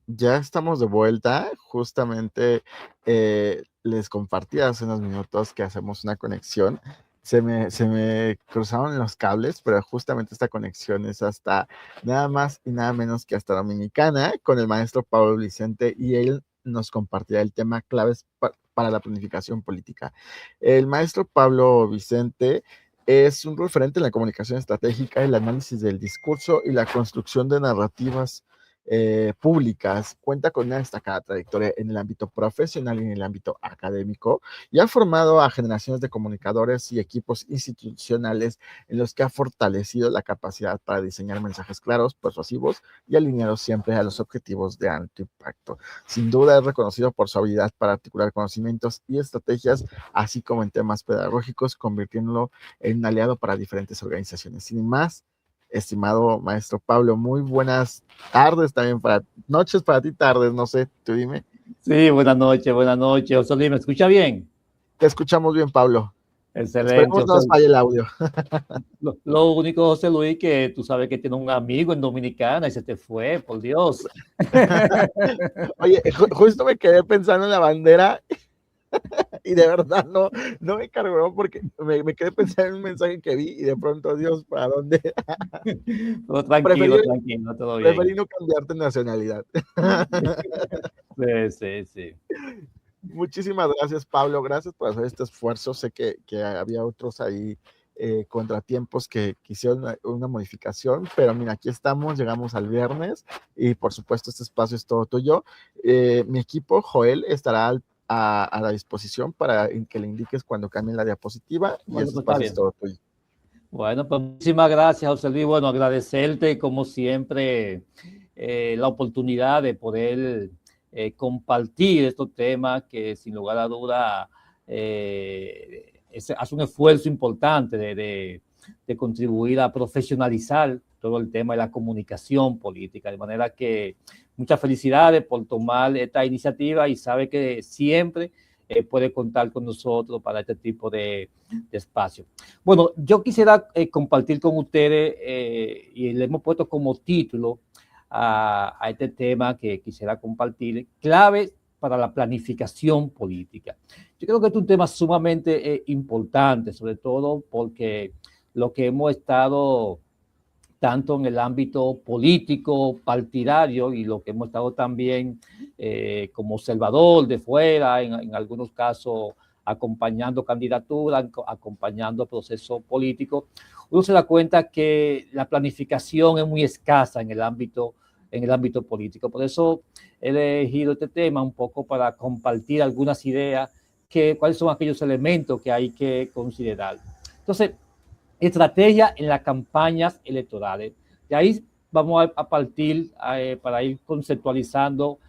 ya estamos de vuelta. Justamente les compartí hace unos minutos que hacemos una conexión. Se me cruzaron los cables, pero justamente esta conexión es hasta nada más y nada menos que hasta Dominicana con el maestro Pablo Vicente, y él nos compartirá el tema claves para la planificación política. El maestro Pablo Vicente es un referente en la comunicación estratégica, el análisis del discurso y la construcción de narrativas públicas. Cuenta con una destacada trayectoria en el ámbito profesional y en el ámbito académico, y ha formado a generaciones de comunicadores y equipos institucionales en los que ha fortalecido la capacidad para diseñar mensajes claros, persuasivos y alineados siempre a los objetivos de alto impacto. Sin duda es reconocido por su habilidad para articular conocimientos y estrategias, así como en temas pedagógicos, convirtiéndolo en un aliado para diferentes organizaciones. Sin más, estimado maestro Pablo, muy buenas tardes también noches para ti, tardes, no sé, tú dime. Sí, buenas noches, buenas noches. José Luis, ¿me escucha bien? Te escuchamos bien, Pablo. Excelente, Esperemos no José nos falle el audio. Lo único, José Luis, que tú sabes que tiene un amigo en Dominicana y se te fue, por Dios. Oye, justo me quedé pensando en la bandera y de verdad no me cargó porque me quedé pensando en un mensaje que vi y de pronto, Dios, ¿para dónde? Pero Preferí, tranquilo, todo preferí bien. no cambiarte nacionalidad. Sí, sí, sí. Muchísimas gracias, Pablo. Gracias por hacer este esfuerzo. Sé que había otros ahí contratiempos que hicieron una modificación, pero mira, aquí estamos, llegamos al viernes y por supuesto este espacio es todo tuyo. Mi equipo, Joel, estará a la disposición para que le indiques cuando cambie la diapositiva, y Bueno, este pues está espacio es bien. todo tuyo. Bueno, pues muchísimas gracias, José Luis. Bueno, agradecerte, como siempre, la oportunidad de poder compartir estos temas que, sin lugar a duda, hace un esfuerzo importante de contribuir a profesionalizar todo el tema de la comunicación política. De manera que muchas felicidades por tomar esta iniciativa, y sabe que siempre puede contar con nosotros para este tipo de espacio. Bueno, yo quisiera compartir con ustedes, y le hemos puesto como título a este tema que quisiera compartir, claves para la planificación política. Yo creo que este es un tema sumamente importante, sobre todo porque lo que hemos estado tanto en el ámbito político, partidario, y lo que hemos estado también como observador de fuera, en algunos casos acompañando candidaturas, acompañando procesos políticos, uno se da cuenta que la planificación es muy escasa en el ámbito político. Por eso he elegido este tema un poco para compartir algunas ideas, cuáles son aquellos elementos que hay que considerar. Entonces, estrategia en las campañas electorales. De ahí vamos a partir para ir conceptualizando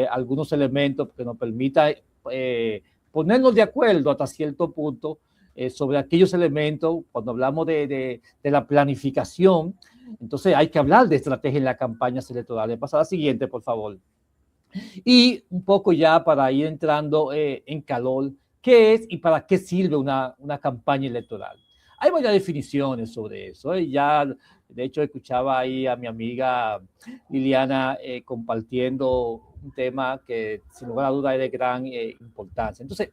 algunos elementos que nos permitan ponernos de acuerdo hasta cierto punto sobre aquellos elementos. Cuando hablamos de la planificación, entonces hay que hablar de estrategia en las campañas electorales. Pasa a la siguiente, por favor. Y un poco ya para ir entrando en calor, ¿qué es y para qué sirve una campaña electoral? Hay varias definiciones sobre eso. Ya, de hecho, escuchaba ahí a mi amiga Liliana compartiendo un tema que, sin lugar a duda, es de gran importancia. Entonces,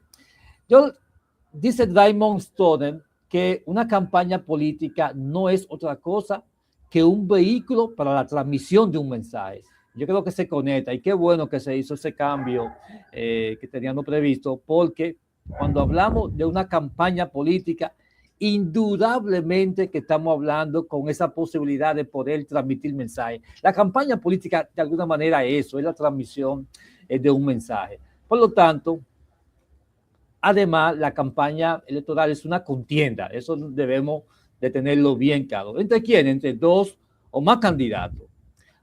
dice Raymond Stoner que una campaña política no es otra cosa que un vehículo para la transmisión de un mensaje. Yo creo que se conecta, y qué bueno que se hizo ese cambio que teníamos previsto, porque cuando hablamos de una campaña política, indudablemente que estamos hablando con esa posibilidad de poder transmitir mensajes. La campaña política, de alguna manera, es eso, es la transmisión de un mensaje. Por lo tanto, además, la campaña electoral es una contienda, eso debemos de tenerlo bien claro. ¿Entre quién? Entre dos o más candidatos,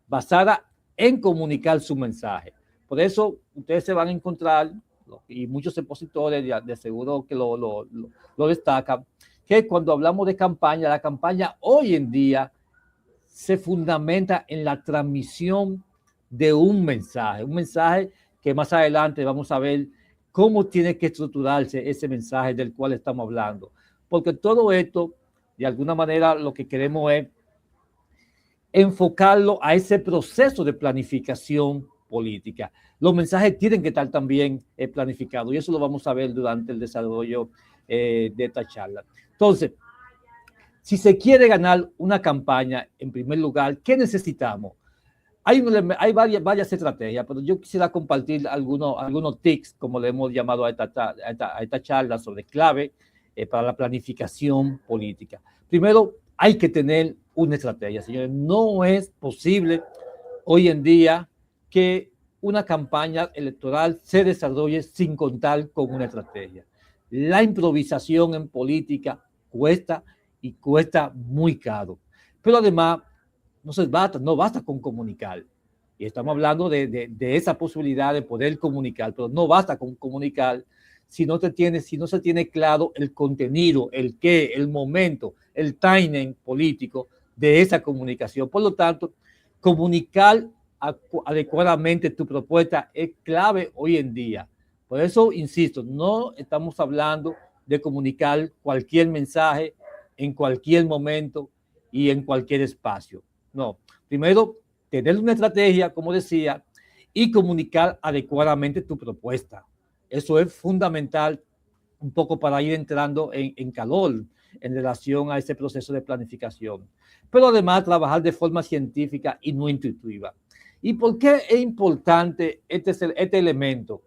basada en comunicar su mensaje. Por eso ustedes se van a encontrar, y muchos expositores de seguro que lo destacan, que cuando hablamos de campaña, la campaña hoy en día se fundamenta en la transmisión de un mensaje que más adelante vamos a ver cómo tiene que estructurarse ese mensaje del cual estamos hablando. Porque todo esto, de alguna manera, lo que queremos es enfocarlo a ese proceso de planificación política. Los mensajes tienen que estar también planificados y eso lo vamos a ver durante el desarrollo de esta charla. Entonces, si se quiere ganar una campaña, en primer lugar, ¿qué necesitamos? Hay varias estrategias, pero yo quisiera compartir algunos tips, como le hemos llamado a esta charla, sobre clave para la planificación política. Primero, hay que tener una estrategia, señores. No es posible hoy en día que una campaña electoral se desarrolle sin contar con una estrategia. La improvisación en política cuesta y cuesta muy caro. Pero además, no basta con comunicar. Y estamos hablando de esa posibilidad de poder comunicar, pero no basta con comunicar si no se tiene claro el contenido, el qué, el momento, el timing político de esa comunicación. Por lo tanto, comunicar adecuadamente tu propuesta es clave hoy en día. Por eso, insisto, no estamos hablando de comunicar cualquier mensaje en cualquier momento y en cualquier espacio. No, primero, tener una estrategia, como decía, y comunicar adecuadamente tu propuesta. Eso es fundamental un poco para ir entrando en calor en relación a ese proceso de planificación. Pero además trabajar de forma científica y no intuitiva. ¿Y por qué es importante este elemento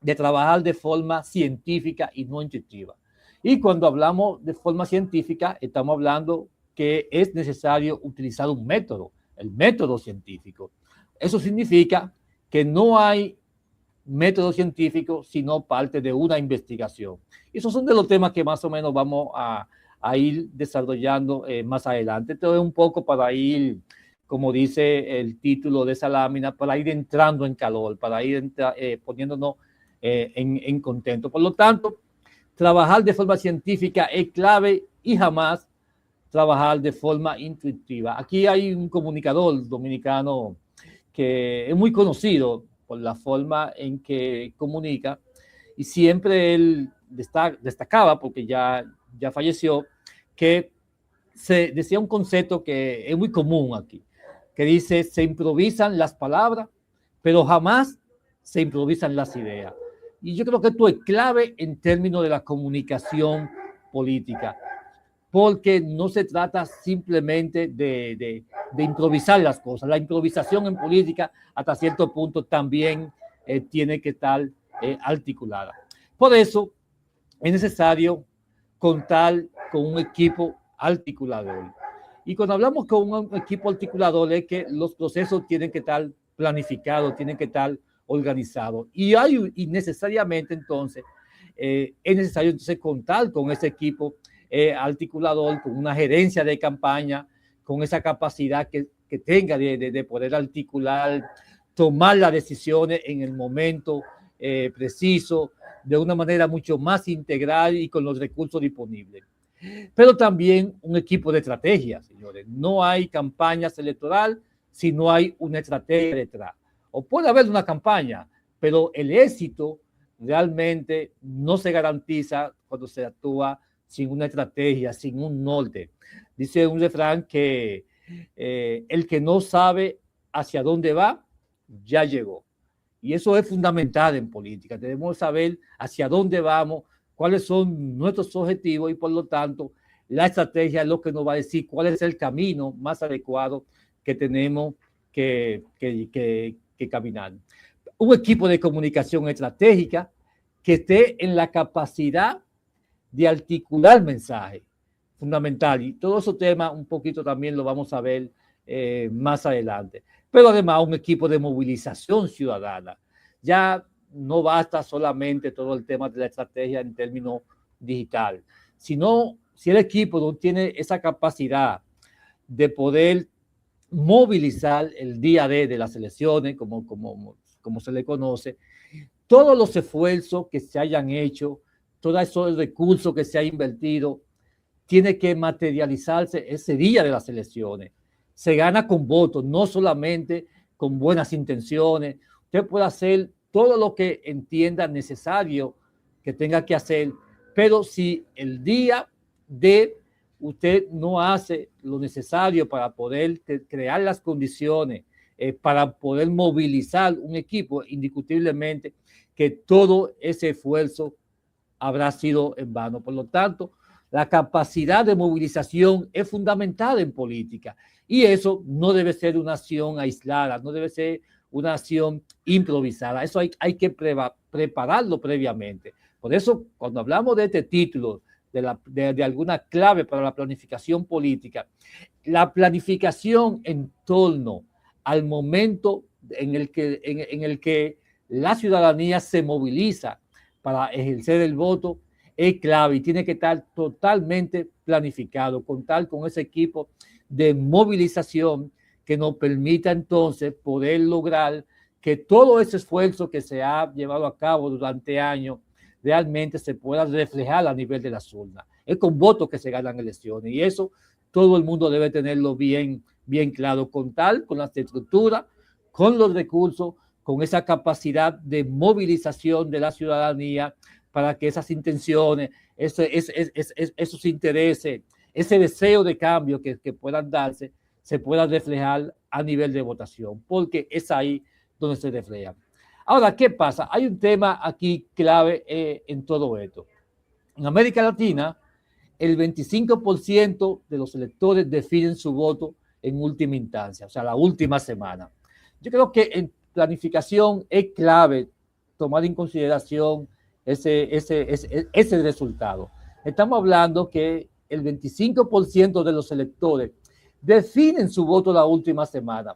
de trabajar de forma científica y no intuitiva? Y cuando hablamos de forma científica, estamos hablando que es necesario utilizar un método, el método científico. Eso significa que no hay método científico, sino parte de una investigación. Esos son de los temas que más o menos vamos a ir desarrollando más adelante. Esto es un poco para ir, como dice el título de esa lámina, para ir entrando en calor, para ir poniéndonos en contento. Por lo tanto, trabajar de forma científica es clave y jamás trabajar de forma intuitiva. Aquí hay un comunicador dominicano que es muy conocido por la forma en que comunica y siempre él destacaba, porque ya falleció, que se decía un concepto que es muy común aquí, que dice: se improvisan las palabras, pero jamás se improvisan las ideas. Y yo creo que esto es clave en términos de la comunicación política, porque no se trata simplemente de improvisar las cosas. La improvisación en política hasta cierto punto también tiene que estar articulada. Por eso es necesario contar con un equipo articulador. Y cuando hablamos con un equipo articulador es que los procesos tienen que estar planificados, tienen que estar organizados. Y necesariamente entonces es necesario entonces contar con ese equipo articulador, con una gerencia de campaña, con esa capacidad que tenga de poder articular, tomar las decisiones en el momento preciso, de una manera mucho más integral y con los recursos disponibles. Pero también un equipo de estrategia, señores. No hay campañas electorales si no hay una estrategia detrás. O puede haber una campaña, pero el éxito realmente no se garantiza cuando se actúa sin una estrategia, sin un norte. Dice un refrán que el que no sabe hacia dónde va, ya llegó. Y eso es fundamental en política. Debemos saber hacia dónde vamos, cuáles son nuestros objetivos y por lo tanto la estrategia es lo que nos va a decir cuál es el camino más adecuado que tenemos que caminar. Un equipo de comunicación estratégica que esté en la capacidad de articular mensajes, fundamental. Y todos esos temas un poquito también lo vamos a ver más adelante. Pero además un equipo de movilización ciudadana. Ya no basta solamente todo el tema de la estrategia en términos digital, sino si el equipo no tiene esa capacidad de poder movilizar el día de las elecciones, como se le conoce, todos los esfuerzos que se hayan hecho, todos esos recursos que se ha invertido, tiene que materializarse ese día de las elecciones. Se gana con votos, no solamente con buenas intenciones. Usted puede hacer todo lo que entienda necesario que tenga que hacer, pero si el día de usted no hace lo necesario para poder crear las condiciones para poder movilizar un equipo, indiscutiblemente que todo ese esfuerzo habrá sido en vano. Por lo tanto, la capacidad de movilización es fundamental en política y eso no debe ser una acción aislada, no debe ser una acción improvisada. Eso hay que prepararlo previamente. Por eso, cuando hablamos de este título, de alguna clave para la planificación política, la planificación en torno al momento en el que la ciudadanía se moviliza para ejercer el voto es clave y tiene que estar totalmente planificado, contar con ese equipo de movilización que nos permita entonces poder lograr que todo ese esfuerzo que se ha llevado a cabo durante años realmente se pueda reflejar a nivel de las urnas. Es con votos que se ganan elecciones y eso todo el mundo debe tenerlo bien claro, contar con las estructuras, con los recursos, con esa capacidad de movilización de la ciudadanía para que esas intenciones, esos intereses, ese deseo de cambio que puedan darse, se pueda reflejar a nivel de votación, porque es ahí donde se refleja. Ahora, ¿qué pasa? Hay un tema aquí clave en todo esto. En América Latina, el 25% de los electores definen su voto en última instancia, o sea, la última semana. Yo creo que en planificación es clave tomar en consideración ese resultado. Estamos hablando que el 25% de los electores definen su voto la última semana.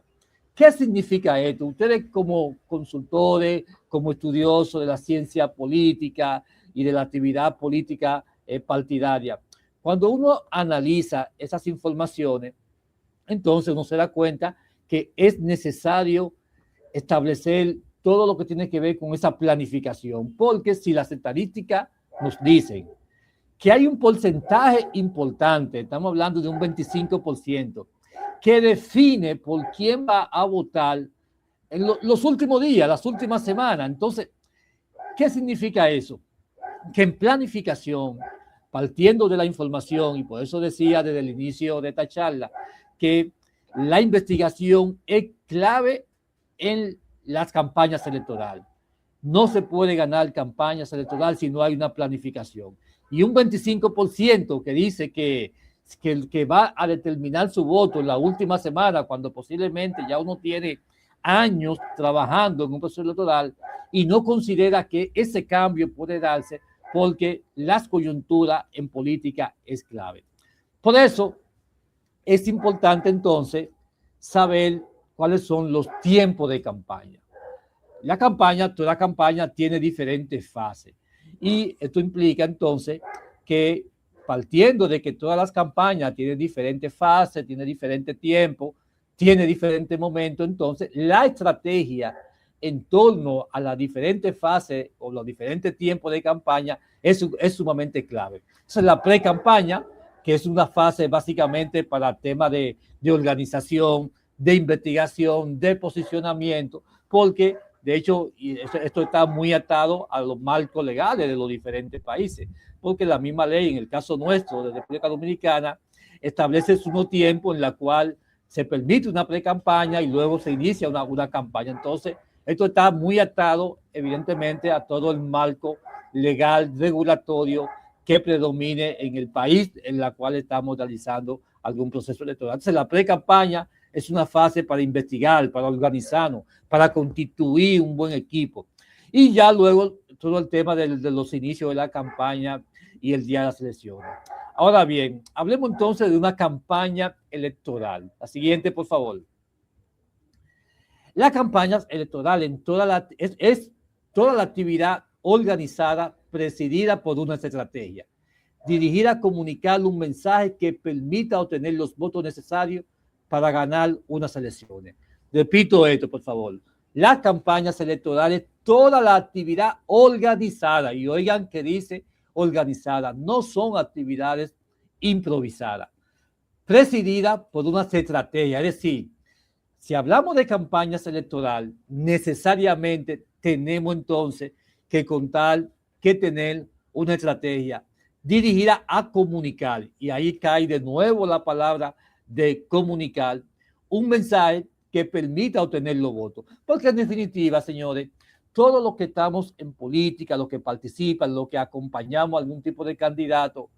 ¿Qué significa esto? Ustedes como consultores, como estudiosos de la ciencia política y de la actividad política partidaria, cuando uno analiza esas informaciones, entonces uno se da cuenta que es necesario establecer todo lo que tiene que ver con esa planificación, porque si las estadísticas nos dicen que hay un porcentaje importante, estamos hablando de un 25%, que define por quién va a votar en los últimos días, las últimas semanas. Entonces, ¿qué significa eso? Que en planificación, partiendo de la información, y por eso decía desde el inicio de esta charla, que la investigación es clave en las campañas electorales. No se puede ganar campañas electorales si no hay una planificación. Y un 25% que dice que va a determinar su voto en la última semana, cuando posiblemente ya uno tiene años trabajando en un proceso electoral y no considera que ese cambio puede darse porque las coyunturas en política es clave. Por eso es importante entonces saber cuáles son los tiempos de campaña. Toda campaña tiene diferentes fases y esto implica entonces que partiendo de que todas las campañas tienen diferentes fases, tienen diferente tiempo, tiene diferentes momentos, entonces la estrategia en torno a las diferentes fases o los diferentes tiempos de campaña es sumamente clave. Esa es la pre-campaña, que es una fase básicamente para temas de organización, de investigación, de posicionamiento, porque de hecho esto está muy atado a los marcos legales de los diferentes países, porque la misma ley, en el caso nuestro de República Dominicana, establece un tiempo en la cual se permite una pre-campaña y luego se inicia una campaña. Entonces, esto está muy atado, evidentemente, a todo el marco legal, regulatorio que predomine en el país en la cual estamos realizando algún proceso electoral. Entonces, la pre-campaña es una fase para investigar, para organizarnos, para constituir un buen equipo. Y ya luego todo el tema de los inicios de la campaña y el día de las elecciones. Ahora bien, hablemos entonces de una campaña electoral. La siguiente, por favor. La campaña electoral es toda la actividad organizada, presidida por una estrategia, dirigida a comunicar un mensaje que permita obtener los votos necesarios para ganar unas elecciones. Repito esto, por favor. Las campañas electorales, toda la actividad organizada, y oigan que dice organizada, no son actividades improvisadas, presidida por una estrategia, es decir, si hablamos de campañas electorales, necesariamente tenemos entonces que contar, que tener una estrategia dirigida a comunicar, y ahí cae de nuevo la palabra de comunicar, un mensaje que permita obtener los votos. Porque en definitiva, señores, todos los que estamos en política, los que participan, los que acompañamos a algún tipo de candidato,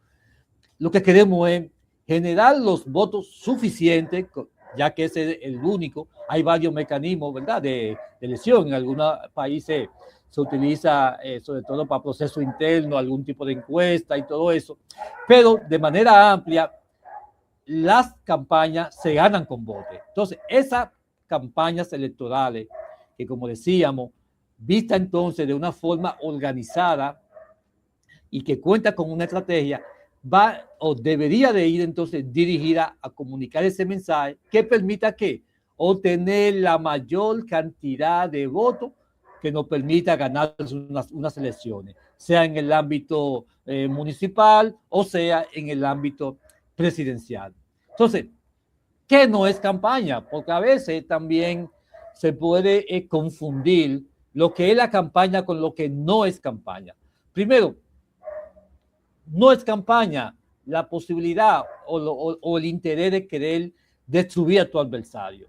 lo que queremos es generar los votos suficientes, ya que ese es el único. Hay varios mecanismos, ¿verdad?, de elección. En algunos países se utiliza sobre todo para proceso interno, algún tipo de encuesta y todo eso. Pero de manera amplia, las campañas se ganan con votos. Entonces, esas campañas electorales, que como decíamos, vista entonces de una forma organizada y que cuenta con una estrategia, va o debería de ir entonces dirigida a comunicar ese mensaje que permita que obtener la mayor cantidad de votos que nos permita ganar unas elecciones, sea en el ámbito municipal o sea en el ámbito presidencial. Entonces, ¿qué no es campaña? Porque a veces también se puede confundir lo que es la campaña con lo que no es campaña. Primero, no es campaña la posibilidad o el interés de querer destruir a tu adversario.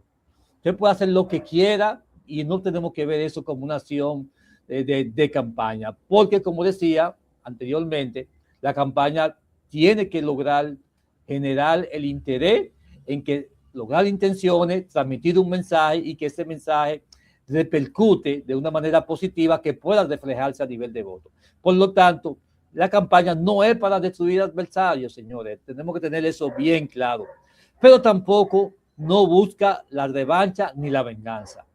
Usted puede hacer lo que quiera y no tenemos que ver eso como una acción de campaña, porque como decía anteriormente, la campaña tiene que lograr generar el interés en que lograr intenciones, transmitir un mensaje y que ese mensaje repercute de una manera positiva que pueda reflejarse a nivel de voto. Por lo tanto, la campaña no es para destruir adversarios, señores. Tenemos que tener eso bien claro. Pero tampoco no busca la revancha ni la venganza.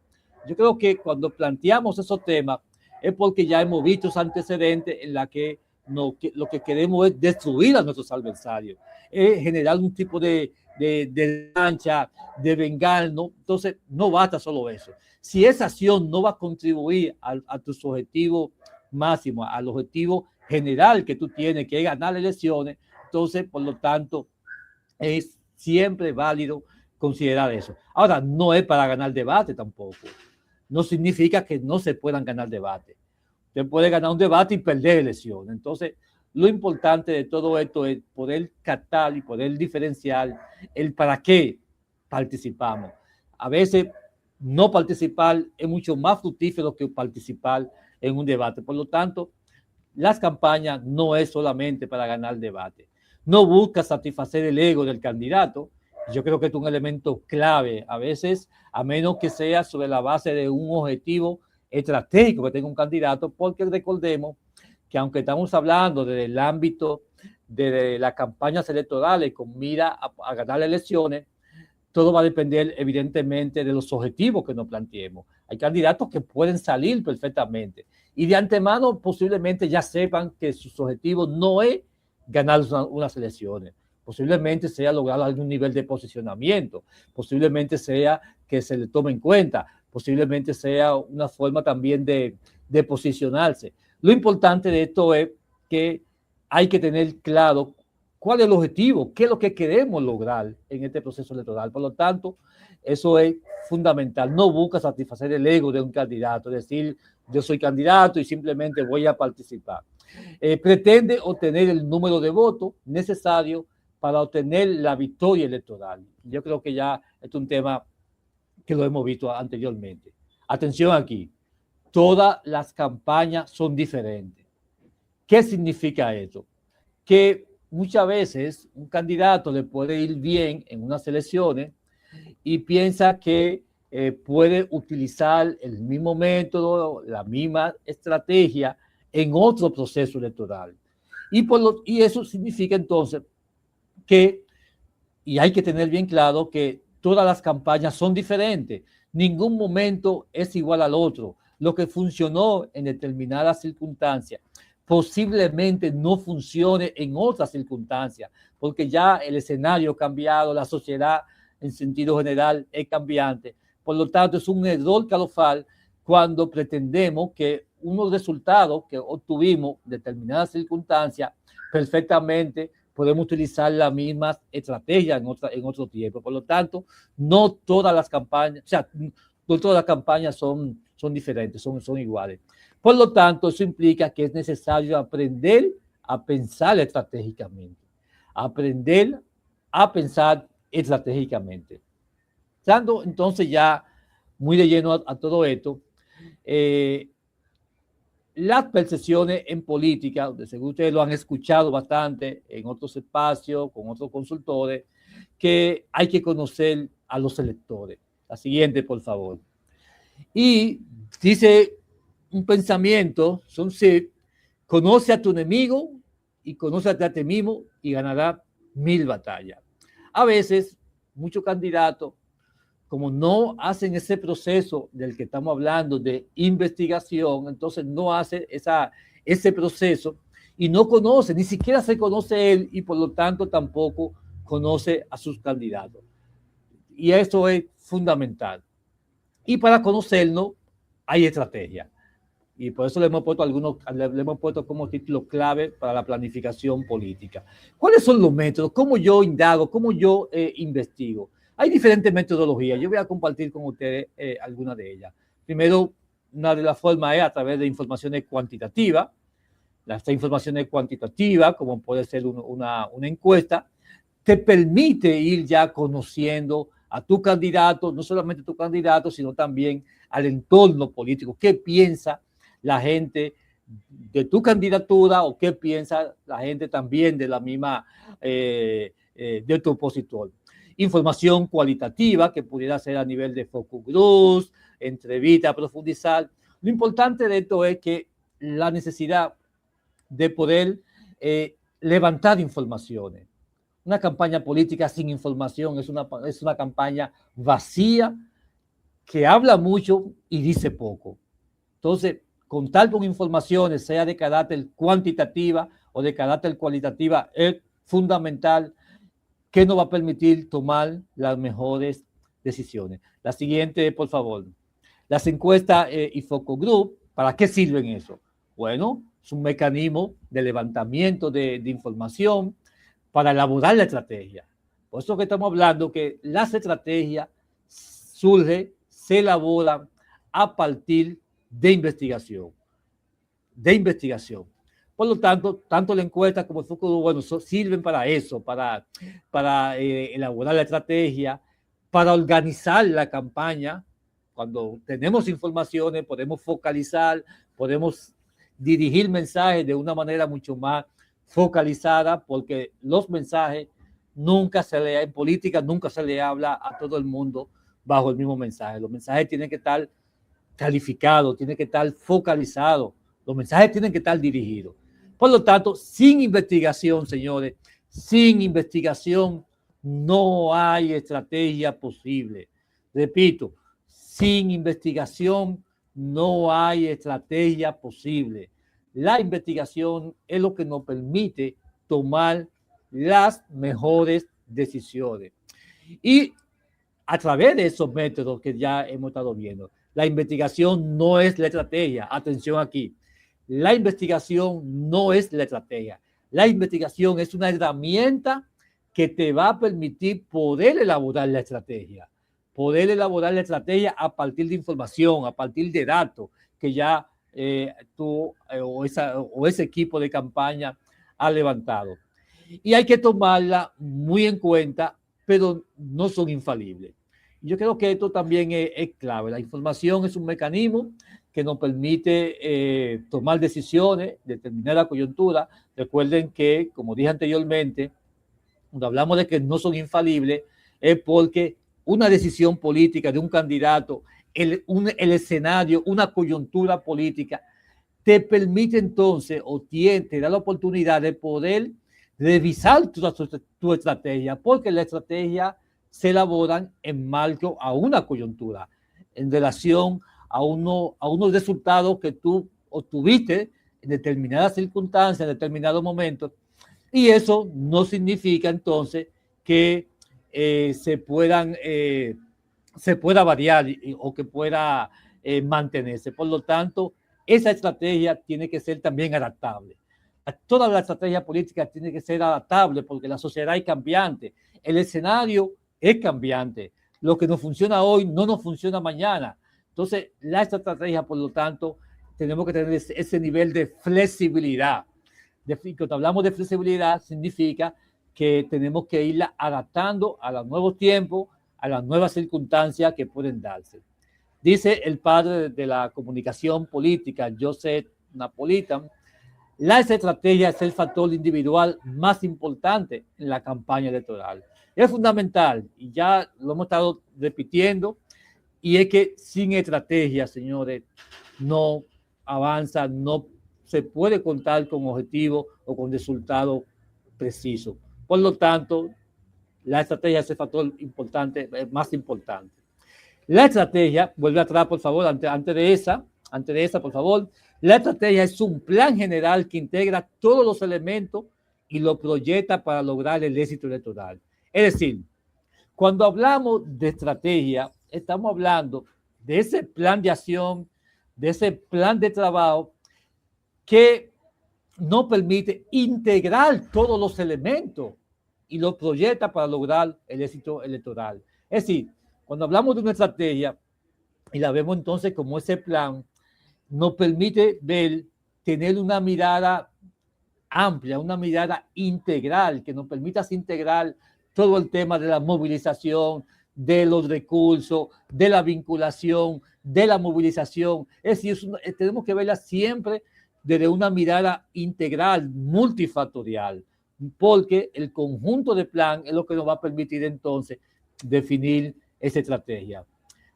Yo creo que cuando planteamos esos temas es porque ya hemos visto esos antecedentes en la que lo que queremos es destruir a nuestros adversarios, es generar un tipo de revancha, de venganza. Entonces, no basta solo eso. Si esa acción no va a contribuir a tus objetivos máximos, al objetivo general que tú tienes, que es ganar elecciones, entonces, por lo tanto, es siempre válido considerar eso. Ahora, no es para ganar debate tampoco. No significa que no se puedan ganar debate. Usted puede ganar un debate y perder elecciones. Entonces, lo importante de todo esto es poder captar y poder diferenciar el para qué participamos. A veces, no participar es mucho más fructífero que participar en un debate. Por lo tanto, las campañas no es solamente para ganar debate. No busca satisfacer el ego del candidato. Yo creo que es un elemento clave a veces, a menos que sea sobre la base de un objetivo estratégico que tenga un candidato, porque recordemos que aunque estamos hablando desde el ámbito de las campañas electorales con mira a ganar elecciones, todo va a depender evidentemente de los objetivos que nos planteemos. Hay candidatos que pueden salir perfectamente y de antemano posiblemente ya sepan que sus objetivos no es ganar unas elecciones, posiblemente sea lograr algún nivel de posicionamiento, posiblemente sea que se le tome en cuenta, posiblemente sea una forma también de posicionarse. Lo importante de esto es que hay que tener claro cuál es el objetivo, qué es lo que queremos lograr en este proceso electoral. Por lo tanto, eso es fundamental. No busca satisfacer el ego de un candidato, es decir, yo soy candidato y simplemente voy a participar. Pretende obtener el número de votos necesario para obtener la victoria electoral. Yo creo que ya es un tema que lo hemos visto anteriormente. Atención aquí, todas las campañas son diferentes. ¿Qué significa esto? Que muchas veces un candidato le puede ir bien en unas elecciones y piensa que puede utilizar el mismo método, la misma estrategia en otro proceso electoral. Y eso significa entonces que, y hay que tener bien claro que todas las campañas son diferentes. Ningún momento es igual al otro. Lo que funcionó en determinadas circunstancias posiblemente no funcione en otras circunstancias, porque ya el escenario ha cambiado, la sociedad en sentido general es cambiante. Por lo tanto, es un error calofal cuando pretendemos que unos resultados que obtuvimos en determinadas circunstancias perfectamente podemos utilizar la misma estrategia en otro tiempo. Por lo tanto, no todas las campañas, o sea, no todas las campañas son diferentes, son iguales. Por lo tanto, eso implica que es necesario aprender a pensar estratégicamente, a aprender a pensar estratégicamente. Dando entonces ya muy de lleno a todo esto, las percepciones en política, de seguro ustedes lo han escuchado bastante en otros espacios, con otros consultores, que hay que conocer a los electores. La siguiente, por favor. Y dice un pensamiento, Sun Tzu, conoce a tu enemigo y conoce a ti mismo y ganará 1000 batallas. A veces, muchos candidatos, como no hacen ese proceso del que estamos hablando de investigación, entonces no hace ese proceso y no conoce, ni siquiera se conoce él y por lo tanto tampoco conoce a sus candidatos. Y eso es fundamental. Y para conocernos hay estrategia. Y por eso le hemos puesto como título clave para la planificación política. ¿Cuáles son los métodos? ¿Cómo yo indago? ¿Cómo yo investigo? Hay diferentes metodologías. Yo voy a compartir con ustedes algunas de ellas. Primero, una de las formas es a través de informaciones cuantitativas. Esta información cuantitativa, como puede ser una encuesta, te permite ir ya conociendo a tu candidato, no solamente tu candidato, sino también al entorno político. ¿Qué piensa la gente de tu candidatura o qué piensa la gente también de la misma, de tu opositor? Información cualitativa que pudiera ser a nivel de focus groups, entrevista, profundizar. Lo importante de esto es que la necesidad de poder levantar informaciones. Una campaña política sin información es una campaña vacía que habla mucho y dice poco. Entonces, contar con informaciones, sea de carácter cuantitativa o de carácter cualitativa, es fundamental, que nos va a permitir tomar las mejores decisiones. La siguiente, por favor. Las encuestas y focus group, ¿para qué sirven eso? Bueno, es un mecanismo de levantamiento de información para elaborar la estrategia. Por eso que estamos hablando que las estrategias surgen, se elaboran a partir de investigación. Por lo tanto, tanto la encuesta como el focus group, bueno, sirven para eso, para elaborar la estrategia, para organizar la campaña. Cuando tenemos informaciones, podemos focalizar, podemos dirigir mensajes de una manera mucho más focalizada, porque los mensajes en política nunca se le habla a todo el mundo bajo el mismo mensaje. Los mensajes tienen que estar calificados, tienen que estar focalizados, los mensajes tienen que estar dirigidos. Por lo tanto, sin investigación, señores, sin investigación no hay estrategia posible. Repito, sin investigación no hay estrategia posible. La investigación es lo que nos permite tomar las mejores decisiones. Y a través de esos métodos que ya hemos estado viendo, la investigación no es la estrategia. Atención aquí. La investigación no es la estrategia. La investigación es una herramienta que te va a permitir poder elaborar la estrategia. Poder elaborar la estrategia a partir de información, a partir de datos que ya tú o ese equipo de campaña ha levantado. Y hay que tomarla muy en cuenta, pero no son infalibles. Yo creo que esto también es clave. La información es un mecanismo que nos permite tomar decisiones, determinar la coyuntura. Recuerden que, como dije anteriormente, cuando hablamos de que no son infalibles, es porque una decisión política de un candidato, el escenario, una coyuntura política, te permite entonces o te da la oportunidad de poder revisar tu estrategia, porque la estrategia se elaboran en marco a una coyuntura, en relación a unos resultados que tú obtuviste en determinadas circunstancias, en determinados momentos, y eso no significa entonces que se pueda variar o que pueda mantenerse. Por lo tanto, esa estrategia tiene que ser también adaptable. Toda la estrategia política tiene que ser adaptable porque la sociedad es cambiante, el escenario es cambiante. Lo que nos funciona hoy no nos funciona mañana. Entonces, la estrategia, por lo tanto, tenemos que tener ese nivel de flexibilidad. Cuando hablamos de flexibilidad, significa que tenemos que irla adaptando a los nuevos tiempos, a las nuevas circunstancias que pueden darse. Dice el padre de la comunicación política, Joseph Napolitan, la estrategia es el factor individual más importante en la campaña electoral. Es fundamental, y ya lo hemos estado repitiendo, y es que sin estrategia, señores, no avanza, no se puede contar con objetivos o con resultados precisos. Por lo tanto, la estrategia es el factor importante, más importante. La estrategia, vuelve atrás, por favor, antes de esa, por favor. La estrategia es un plan general que integra todos los elementos y lo proyecta para lograr el éxito electoral. Es decir, cuando hablamos de estrategia, estamos hablando de ese plan de acción, de ese plan de trabajo que nos permite integrar todos los elementos y lo proyecta para lograr el éxito electoral. Es decir, cuando hablamos de una estrategia y la vemos entonces como ese plan, nos permite ver, tener una mirada amplia, una mirada integral, que nos permita integrar todo el tema de la movilización, de los recursos, de la vinculación, de la movilización. Es decir, tenemos que verla siempre desde una mirada integral, multifactorial, porque el conjunto de plan es lo que nos va a permitir entonces definir esa estrategia.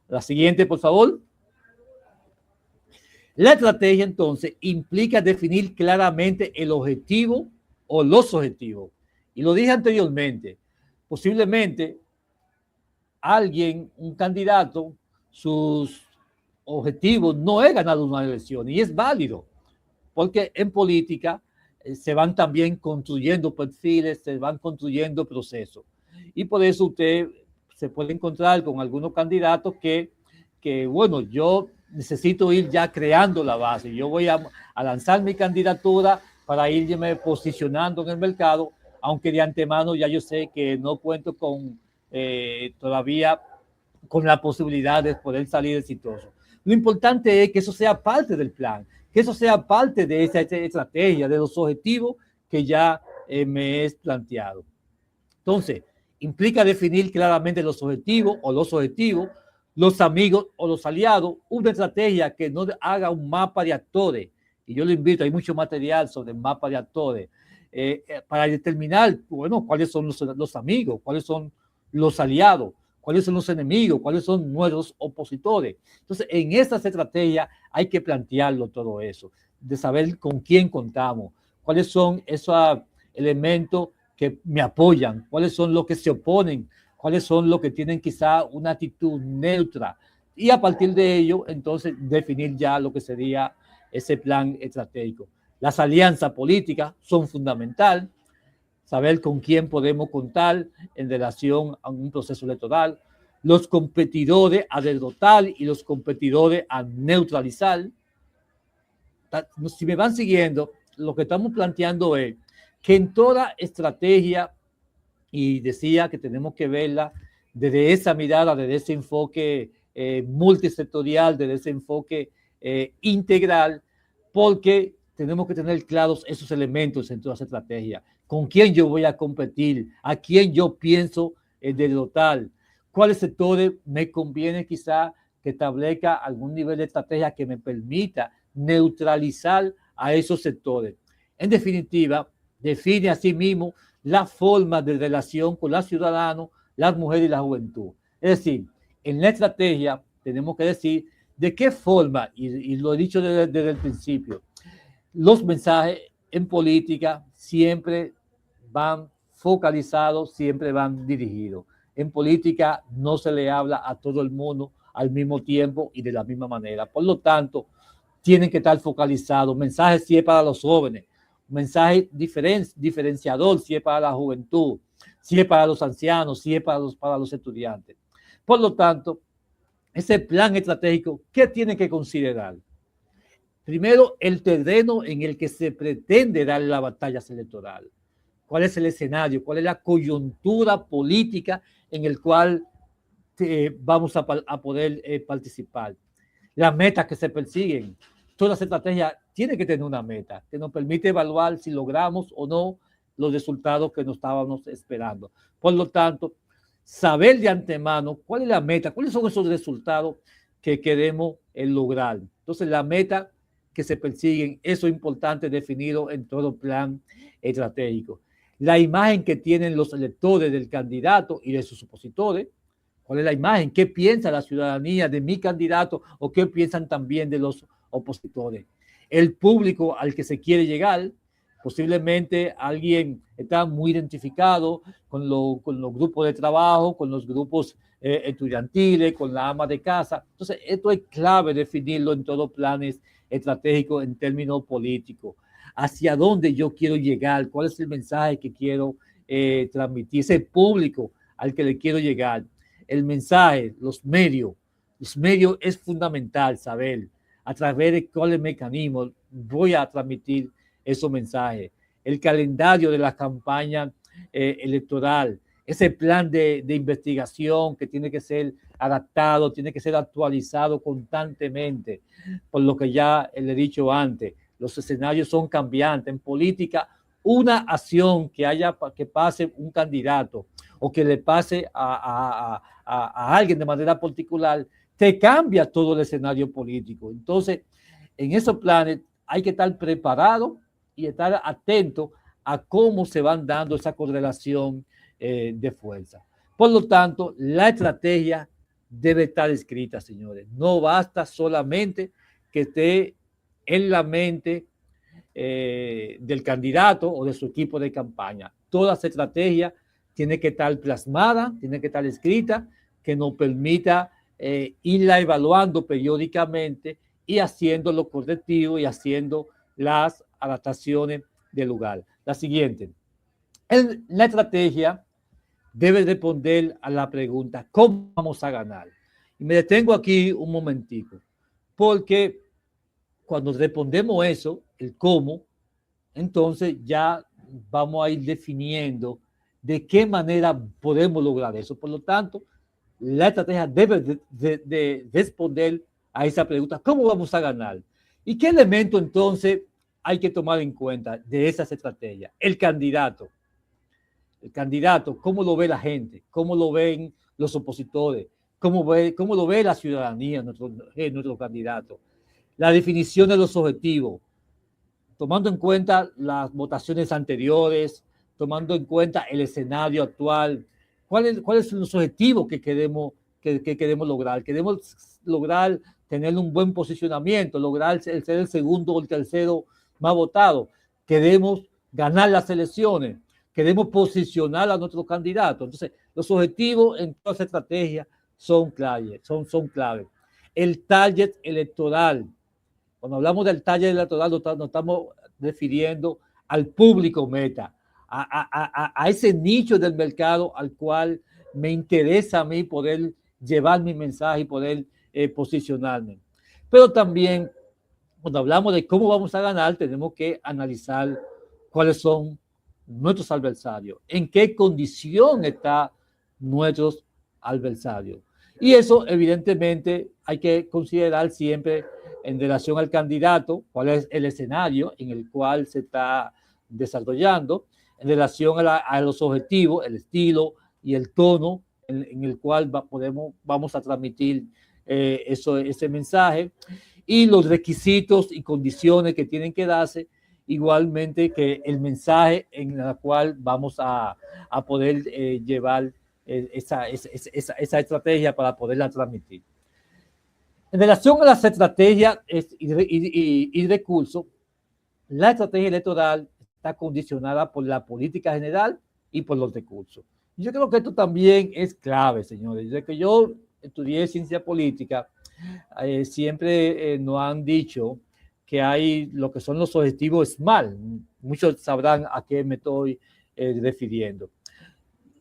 La siguiente, por favor. La estrategia entonces implica definir claramente el objetivo o los objetivos. Y lo dije anteriormente, posiblemente alguien, un candidato, sus objetivos no es ganar una elección y es válido, porque en política se van también construyendo perfiles, se van construyendo procesos. Y por eso usted se puede encontrar con algunos candidatos que bueno, yo necesito ir ya creando la base. Yo voy a lanzar mi candidatura para irme posicionando en el mercado, aunque de antemano ya yo sé que no cuento con todavía con la posibilidad de poder salir exitoso. Lo importante es que eso sea parte del plan, que eso sea parte de esa estrategia, de los objetivos que ya me he planteado. Entonces, implica definir claramente los objetivos, los amigos o los aliados, una estrategia que no haga un mapa de actores. Y yo le invito, hay mucho material sobre el mapa de actores, para determinar, bueno, cuáles son los amigos, cuáles son los aliados, cuáles son los enemigos, cuáles son nuestros opositores. Entonces, en estas estrategias hay que plantearlo todo eso, de saber con quién contamos, cuáles son esos elementos que me apoyan, cuáles son los que se oponen, cuáles son los que tienen quizá una actitud neutra, y a partir de ello, entonces, definir ya lo que sería ese plan estratégico. Las alianzas políticas son fundamentales, saber con quién podemos contar en relación a un proceso electoral, los competidores a derrotar y los competidores a neutralizar. Si me van siguiendo, lo que estamos planteando es que en toda estrategia, y decía que tenemos que verla desde esa mirada, desde ese enfoque multisectorial, desde ese enfoque integral, porque tenemos que tener claros esos elementos en toda esa estrategia. ¿Con quién yo voy a competir? ¿A quién yo pienso derrotar? ¿Cuáles sectores me conviene quizá que establezca algún nivel de estrategia que me permita neutralizar a esos sectores? En definitiva, define a sí mismo la forma de relación con los ciudadanos, las mujeres y la juventud. Es decir, en la estrategia tenemos que decir de qué forma, y lo he dicho desde el principio, los mensajes en política siempre van focalizados, siempre van dirigidos. En política no se le habla a todo el mundo al mismo tiempo y de la misma manera. Por lo tanto, tienen que estar focalizados. Mensajes si es para los jóvenes, mensaje diferenciador si es para la juventud, si es para los ancianos, si es para los estudiantes. Por lo tanto, ese plan estratégico, ¿qué tiene que considerar? Primero, el terreno en el que se pretende dar la batalla electoral. ¿Cuál es el escenario? ¿Cuál es la coyuntura política en el cual vamos a poder participar? Las metas que se persiguen. Todas las estrategias tiene que tener una meta que nos permite evaluar si logramos o no los resultados que nos estábamos esperando. Por lo tanto, saber de antemano cuál es la meta, cuáles son esos resultados que queremos lograr. Entonces, la meta que se persiguen, eso es importante definirlo en todo plan estratégico. La imagen que tienen los electores del candidato y de sus opositores, cuál es la imagen, qué piensa la ciudadanía de mi candidato o qué piensan también de los opositores. El público al que se quiere llegar, posiblemente alguien está muy identificado con los grupos de trabajo, con los grupos estudiantiles, con la ama de casa. Entonces, esto es clave definirlo en todos planes estratégicos en términos políticos. Hacia dónde yo quiero llegar, cuál es el mensaje que quiero transmitir, ese público al que le quiero llegar. El mensaje, los medios es fundamental saber a través de cuáles mecanismos voy a transmitir esos mensajes. El calendario de la campaña electoral, ese plan de investigación que tiene que ser adaptado, tiene que ser actualizado constantemente, por lo que ya le he dicho antes, los escenarios son cambiantes. En política, una acción que pase un candidato o que le pase a alguien de manera particular, te cambia todo el escenario político. Entonces, en esos planes hay que estar preparado y estar atento a cómo se van dando esa correlación de fuerza. Por lo tanto, la estrategia debe estar escrita, señores. No basta solamente que esté en la mente del candidato o de su equipo de campaña. Toda esa estrategia tiene que estar plasmada, tiene que estar escrita, que nos permita irla evaluando periódicamente y haciendo lo correctivo y haciendo las adaptaciones del lugar. La siguiente, la estrategia debe responder a la pregunta, ¿cómo vamos a ganar? Y me detengo aquí un momentico, porque cuando respondemos eso, el cómo, entonces ya vamos a ir definiendo de qué manera podemos lograr eso. Por lo tanto, la estrategia debe de responder a esa pregunta, ¿cómo vamos a ganar? ¿Y qué elemento entonces hay que tomar en cuenta de esas estrategias? El candidato, ¿cómo lo ve la gente? ¿Cómo lo ven los opositores? ¿Cómo lo ve la ciudadanía, nuestro candidato? La definición de los objetivos, tomando en cuenta las votaciones anteriores, tomando en cuenta el escenario actual. ¿Cuáles son los objetivos que queremos lograr? Queremos lograr tener un buen posicionamiento, lograr ser el segundo o el tercero más votado. Queremos ganar las elecciones. Queremos posicionar a nuestro candidato. Entonces, los objetivos en toda esa estrategia son clave. El target electoral. Cuando hablamos del target electoral, nos estamos refiriendo al público meta, a ese nicho del mercado al cual me interesa a mí poder llevar mi mensaje y poder posicionarme. Pero también, cuando hablamos de cómo vamos a ganar, tenemos que analizar cuáles son nuestros adversarios, en qué condición están nuestros adversarios. Y eso, evidentemente, hay que considerar siempre en relación al candidato, cuál es el escenario en el cual se está desarrollando, en relación a los objetivos, el estilo y el tono en el cual vamos a transmitir ese mensaje, y los requisitos y condiciones que tienen que darse, igualmente que el mensaje en el cual vamos a poder llevar esa estrategia para poderla transmitir. En relación a las estrategias y recursos, la estrategia electoral está condicionada por la política general y por los recursos. Yo creo que esto también es clave, señores. Desde que yo estudié ciencia política, siempre nos han dicho que hay lo que son los objetivos SMART. Muchos sabrán a qué me estoy refiriendo.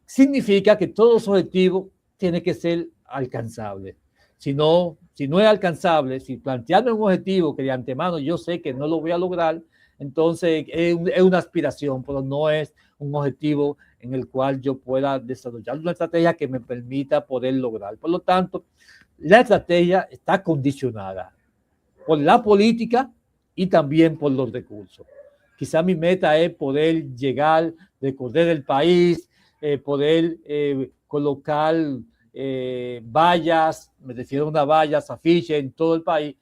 Significa que todos los objetivos tienen que ser alcanzables. Si no es alcanzable, si plantearme un objetivo que de antemano yo sé que no lo voy a lograr, entonces es una aspiración, pero no es un objetivo en el cual yo pueda desarrollar una estrategia que me permita poder lograr. Por lo tanto, la estrategia está condicionada por la política y también por los recursos. Quizá mi meta es poder llegar, recorrer el país, poder colocar vallas, me refiero a unas vallas, afiches en todo el país,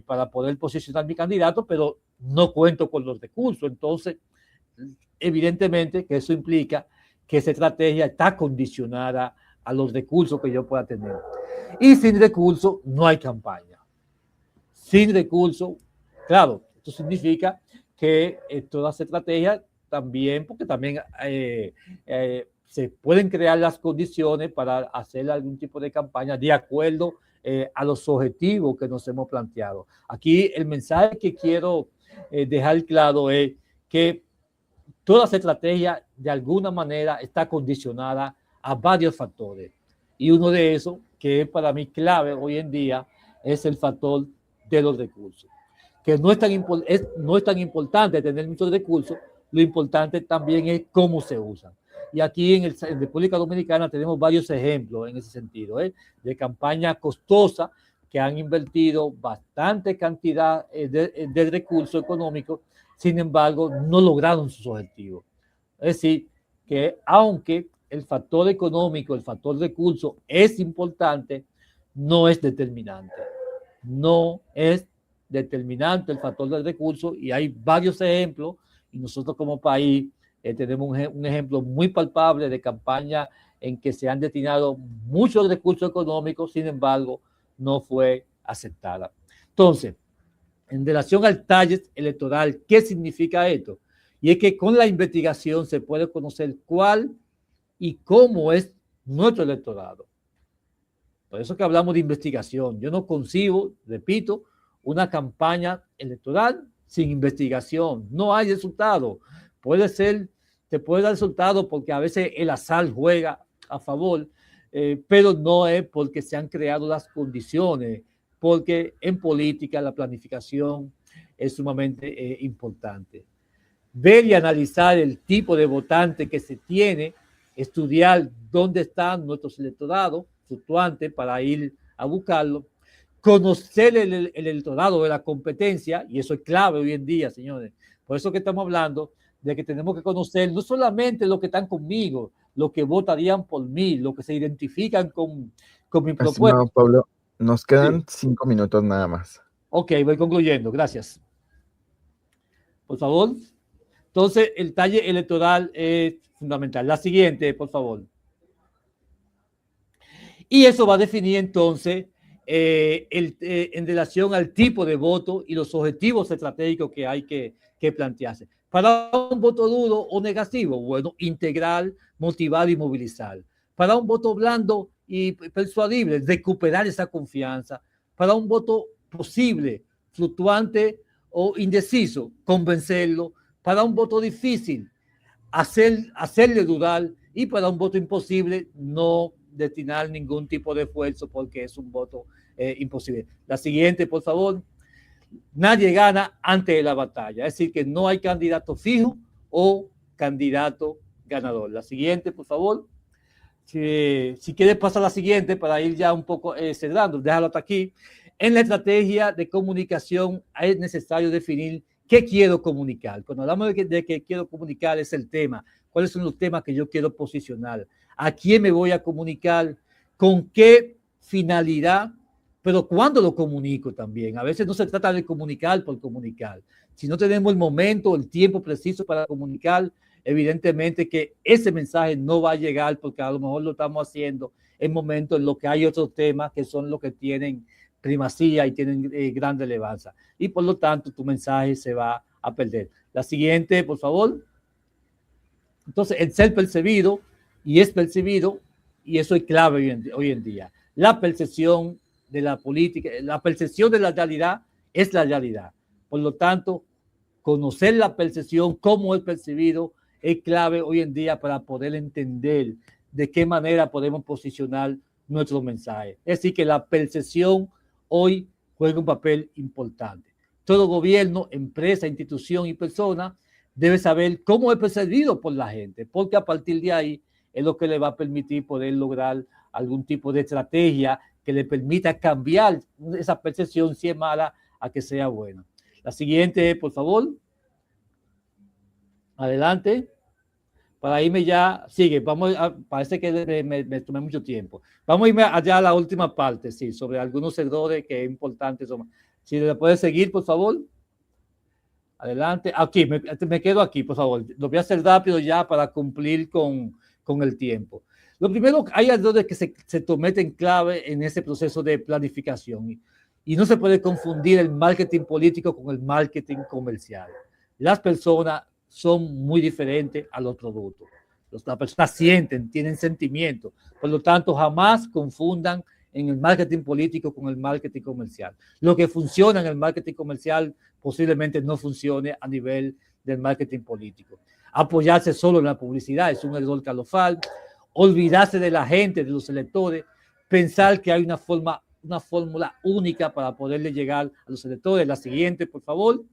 para poder posicionar mi candidato, pero no cuento con los recursos. Entonces, evidentemente que eso implica que esa estrategia está condicionada a los recursos que yo pueda tener. Y sin recursos no hay campaña. Sin recursos, claro, esto significa que todas las estrategias también, porque también se pueden crear las condiciones para hacer algún tipo de campaña de acuerdo a los objetivos que nos hemos planteado. Aquí el mensaje que quiero dejar claro es que toda estrategia de alguna manera está condicionada a varios factores. Y uno de esos, que es para mí clave hoy en día, es el factor de los recursos. Que no es tan importante tener muchos recursos, lo importante también es cómo se usan. Y aquí en República Dominicana tenemos varios ejemplos en ese sentido, de campañas costosas que han invertido bastante cantidad de recursos económicos, sin embargo, no lograron sus objetivos. Es decir, que aunque el factor económico, el factor recurso es importante, no es determinante. No es determinante el factor del recurso y hay varios ejemplos y nosotros como país tenemos un ejemplo muy palpable de campaña en que se han destinado muchos recursos económicos, sin embargo, no fue aceptada. Entonces, en relación al target electoral, ¿qué significa esto? Y es que con la investigación se puede conocer cuál y cómo es nuestro electorado. Por eso que hablamos de investigación. Yo no concibo, repito, una campaña electoral sin investigación. No hay resultado. Puede ser, te puede dar resultado porque a veces el azar juega a favor, pero no es porque se han creado las condiciones, porque en política la planificación es sumamente importante. Ver y analizar el tipo de votante que se tiene, estudiar dónde están nuestros electorados fluctuantes para ir a buscarlo, conocer el electorado de la competencia, y eso es clave hoy en día, señores. Por eso que estamos hablando de que tenemos que conocer no solamente los que están conmigo, los que votarían por mí, los que se identifican con mi propuesta. No, Pablo, nos quedan Sí. 5 minutos nada más. Ok, voy concluyendo. Gracias. Por favor. Entonces, el talle electoral es fundamental. La siguiente, por favor. Y eso va a definir entonces en relación al tipo de voto y los objetivos estratégicos que hay que plantearse. Para un voto duro o negativo, bueno, integrar, motivar y movilizar. Para un voto blando y persuadible, recuperar esa confianza. Para un voto posible, fluctuante o indeciso, convencerlo. Para un voto difícil, hacerle dudar, y para un voto imposible, no destinar ningún tipo de esfuerzo porque es un voto imposible. La siguiente, por favor. Nadie gana antes de la batalla, es decir, que no hay candidato fijo o candidato ganador. La siguiente, por favor. Si quieres pasar a la siguiente para ir ya un poco cerrando, déjalo hasta aquí. En la estrategia de comunicación es necesario definir qué quiero comunicar. Cuando hablamos de que quiero comunicar es el tema. ¿Cuáles son los temas que yo quiero posicionar? ¿A quién me voy a comunicar? ¿Con qué finalidad? Pero ¿cuándo lo comunico también? A veces no se trata de comunicar por comunicar. Si no tenemos el momento, el tiempo preciso para comunicar, evidentemente que ese mensaje no va a llegar porque a lo mejor lo estamos haciendo en momentos en los que hay otros temas que son los que tienen primacía y tienen gran relevancia. Y por lo tanto, tu mensaje se va a perder. La siguiente, por favor. Entonces, el ser percibido y es percibido, y eso es clave hoy en día. La percepción de la política, la percepción de la realidad es la realidad. Por lo tanto, conocer la percepción, cómo es percibido, es clave hoy en día para poder entender de qué manera podemos posicionar nuestros mensajes. Es decir, que la percepción hoy juega un papel importante. Todo gobierno, empresa, institución y persona debe saber cómo es percibido por la gente, porque a partir de ahí es lo que le va a permitir poder lograr algún tipo de estrategia que le permita cambiar esa percepción, si es mala, a que sea buena. La siguiente, por favor. Adelante. Para irme ya, sigue, parece que me tomé mucho tiempo. Vamos a irme allá a la última parte, sí, sobre algunos errores que es importante. Si le puede seguir, por favor. Adelante. Aquí, me quedo aquí, por favor. Lo voy a hacer rápido ya para cumplir con el tiempo. Lo primero, hay errores que se meten clave en ese proceso de planificación y no se puede confundir el marketing político con el marketing comercial. Las personas son muy diferentes a los productos. Las personas sienten, tienen sentimientos. Por lo tanto, jamás confundan en el marketing político con el marketing comercial. Lo que funciona en el marketing comercial posiblemente no funcione a nivel del marketing político. Apoyarse solo en la publicidad es un error calofal. Olvidarse de la gente, de los electores, pensar que hay una fórmula única para poderle llegar a los electores. La siguiente, por favor.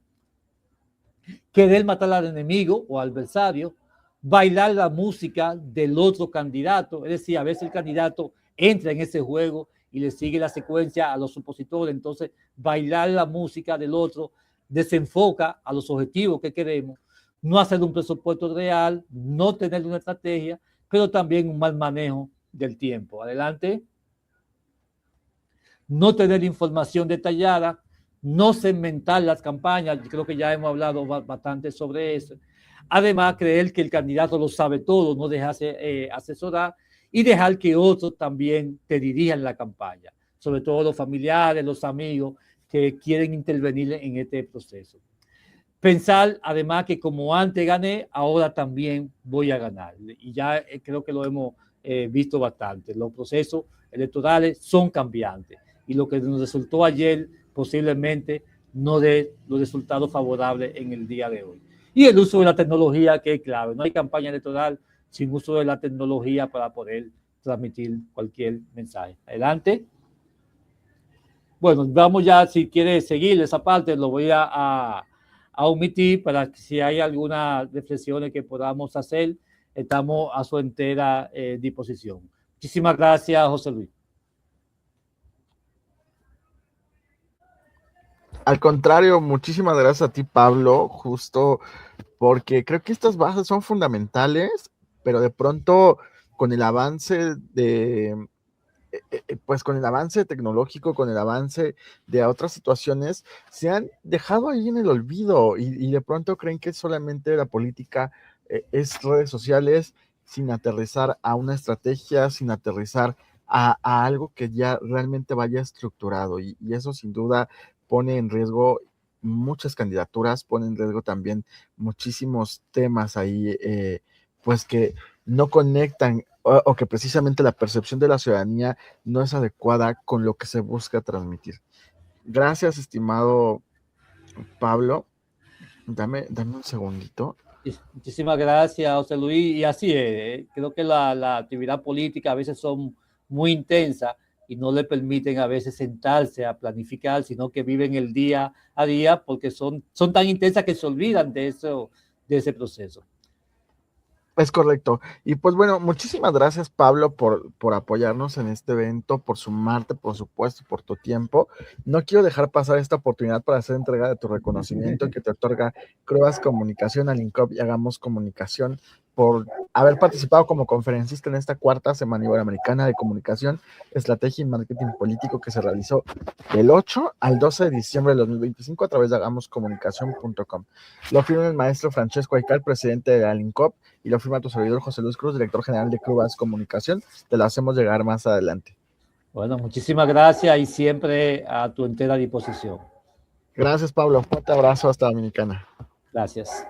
Querer matar al enemigo o al adversario, bailar la música del otro candidato, es decir, a veces el candidato entra en ese juego y le sigue la secuencia a los opositores, entonces bailar la música del otro desenfoca a los objetivos que queremos, no hacer un presupuesto real, no tener una estrategia, pero también un mal manejo del tiempo. Adelante. No tener información detallada, no segmentar las campañas, creo que ya hemos hablado bastante sobre eso. Además, creer que el candidato lo sabe todo, no dejarse asesorar y dejar que otros también te dirijan la campaña, sobre todo los familiares, los amigos que quieren intervenir en este proceso. Pensar, además, que como antes gané, ahora también voy a ganar. Y ya creo que lo hemos visto bastante. Los procesos electorales son cambiantes y lo que nos resultó ayer posiblemente no dé los resultados favorables en el día de hoy. Y el uso de la tecnología, que es clave. No hay campaña electoral sin uso de la tecnología para poder transmitir cualquier mensaje. Adelante. Bueno, vamos ya, si quiere seguir esa parte, lo voy a omitir para que si hay algunas reflexiones que podamos hacer, estamos a su entera disposición. Muchísimas gracias, José Luis. Al contrario, muchísimas gracias a ti, Pablo, justo porque creo que estas bases son fundamentales, pero de pronto con el avance pues con el avance tecnológico, con el avance de otras situaciones, se han dejado ahí en el olvido y de pronto creen que solamente la política es redes sociales sin aterrizar a una estrategia, sin aterrizar a algo que ya realmente vaya estructurado y eso sin duda pone en riesgo muchas candidaturas, pone en riesgo también muchísimos temas ahí, pues que no conectan o que precisamente la percepción de la ciudadanía no es adecuada con lo que se busca transmitir. Gracias, estimado Pablo. Dame un segundito. Muchísimas gracias, José Luis. Y así es, creo que la actividad política a veces son muy intensas y no le permiten a veces sentarse a planificar, sino que viven el día a día porque son tan intensas que se olvidan de ese proceso. Es correcto. Y pues bueno, muchísimas gracias, Pablo, por apoyarnos en este evento, por sumarte, por supuesto, por tu tiempo. No quiero dejar pasar esta oportunidad para hacer entrega de tu reconocimiento que te otorga Crubas Comunicación, Alincop y Hagamos Comunicación por haber participado como conferencista en esta cuarta Semana Iberoamericana de Comunicación, Estrategia y Marketing Político que se realizó del 8 al 12 de diciembre de 2025 a través de hagamoscomunicación.com. Lo firma el maestro Francesco Aycal, presidente de Alincop, y lo firma tu servidor José Luis Cruz, director general de Crubas Comunicación. Te lo hacemos llegar más adelante. Bueno, muchísimas gracias y siempre a tu entera disposición. Gracias, Pablo. Fuerte abrazo hasta Dominicana. Gracias.